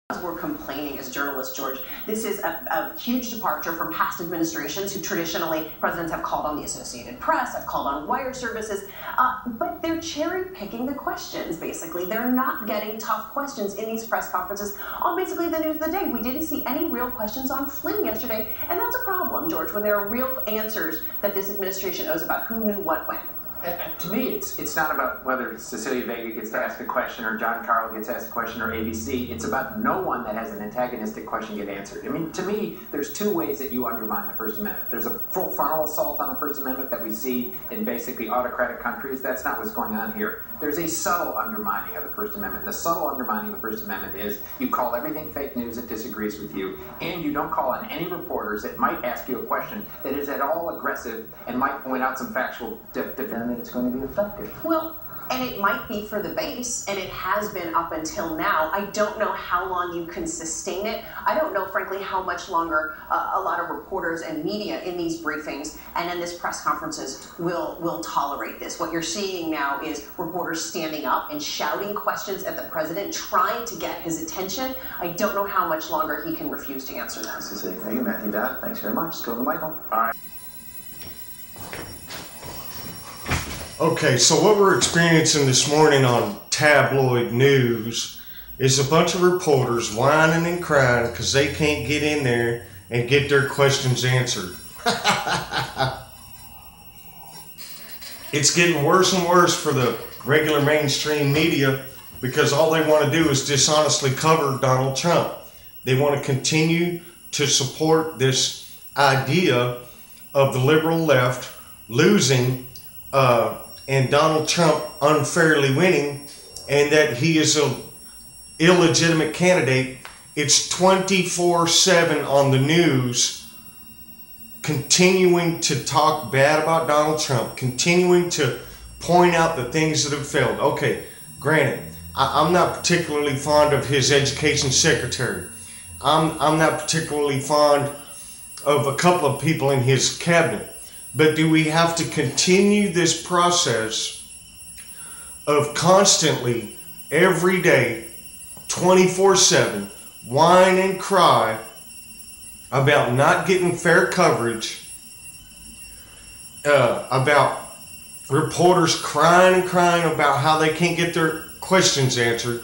We're complaining as journalists, George. This is a huge departure from past administrations who traditionally, presidents have called on the Associated Press, have called on wire services, but they're cherry picking the questions, basically. They're not getting tough questions in these press conferences on basically the news of the day. We didn't see any real questions on Flynn yesterday, and that's a problem, George, when there are real answers that this administration owes about who knew what when. To me, it's not about whether Cecilia Vega gets to ask a question or John Carl gets asked a question or ABC. It's about no one that has an antagonistic question get answered. I mean, to me, there's two ways that you undermine the First Amendment. There's a full frontal assault on the First Amendment that we see in basically autocratic countries. That's not what's going on here. There's a subtle undermining of the First Amendment. The subtle undermining of the First Amendment is you call everything fake news that disagrees with you, and you don't call on any reporters that might ask you a question that is at all aggressive and might point out some factual definition that it's going to be effective. Well, and it might be for the base, and it has been up until now. I don't know how long you can sustain it. I don't know, frankly, how much longer a lot of reporters and media in these briefings and in these press conferences will tolerate this. What you're seeing now is reporters standing up and shouting questions at the president, trying to get his attention. I don't know how much longer he can refuse to answer them. Thank you, Matthew Dodd. Thanks very much. Let's go to Michael. All right. Okay, so what we're experiencing this morning on tabloid news is a bunch of reporters whining and crying because they can't get in there and get their questions answered. It's getting worse and worse for the regular mainstream media because all they want to do is dishonestly cover Donald Trump. They want to continue to support this idea of the liberal left losing and Donald Trump unfairly winning, and that he is an illegitimate candidate. It's 24/7 on the news, continuing to talk bad about Donald Trump, continuing to point out the things that have failed. Okay, granted, I'm not particularly fond of his education secretary. I'm not particularly fond of a couple of people in his cabinet. But do we have to continue this process of constantly, every day, 24/7, whine and cry about not getting fair coverage, about reporters crying and crying about how they can't get their questions answered?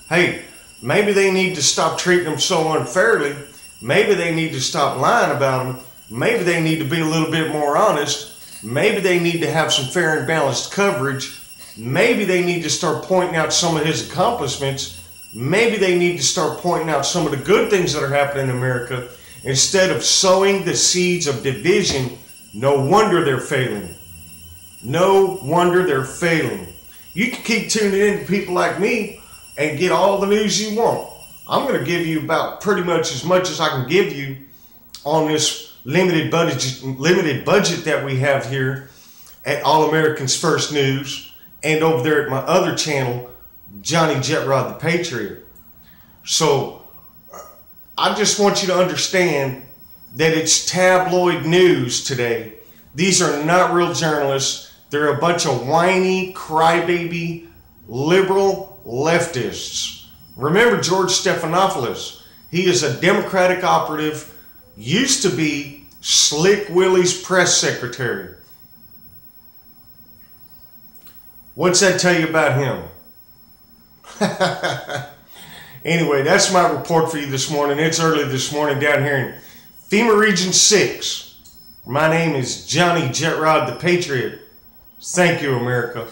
Hey, maybe they need to stop treating them so unfairly. Maybe they need to stop lying about them. Maybe they need to be a little bit more honest. Maybe they need to have some fair and balanced coverage. Maybe they need to start pointing out some of his accomplishments. Maybe they need to start pointing out some of the good things that are happening in America instead of sowing the seeds of division. No wonder they're failing. No wonder they're failing. You can keep tuning in to people like me and get all the news you want. I'm going to give you about pretty much as I can give you on this limited budget that we have here at All Americans First News and over there at my other channel, Johnny Jetrod the Patriot. So I just want you to understand that it's tabloid news today. These are not real journalists. They're a bunch of whiny, crybaby, liberal leftists. Remember George Stephanopoulos. He is a Democratic operative, used to be Slick Willie's press secretary. What's that tell you about him? Anyway, that's my report for you this morning. It's early this morning down here in FEMA Region 6. My name is Johnny Jetrod the Patriot. Thank you, America.